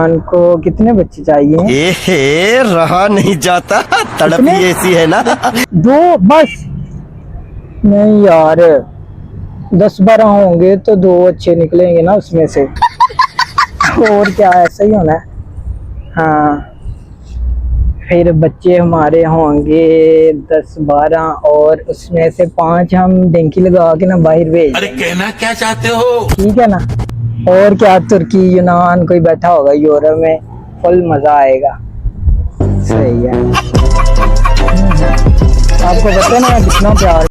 को कितने बच्चे चाहिए? रहा नहीं जाता, तड़प ही ऐसी है ना। 2 बस? नहीं यार, 10-12 होंगे तो 2 अच्छे निकलेंगे ना उसमें से। और क्या, ऐसा ही होना है। हाँ, फिर बच्चे हमारे होंगे 10-12 और उसमें से 5 हम डेंकी लगा के ना बाहर भेज अरे देंगे। कहना क्या चाहते हो? ठीक है ना? और क्या, तुर्की यूनान कोई बैठा होगा यूरोप में, फुल मजा आएगा। सही है। आपको पता है ना कितना प्यार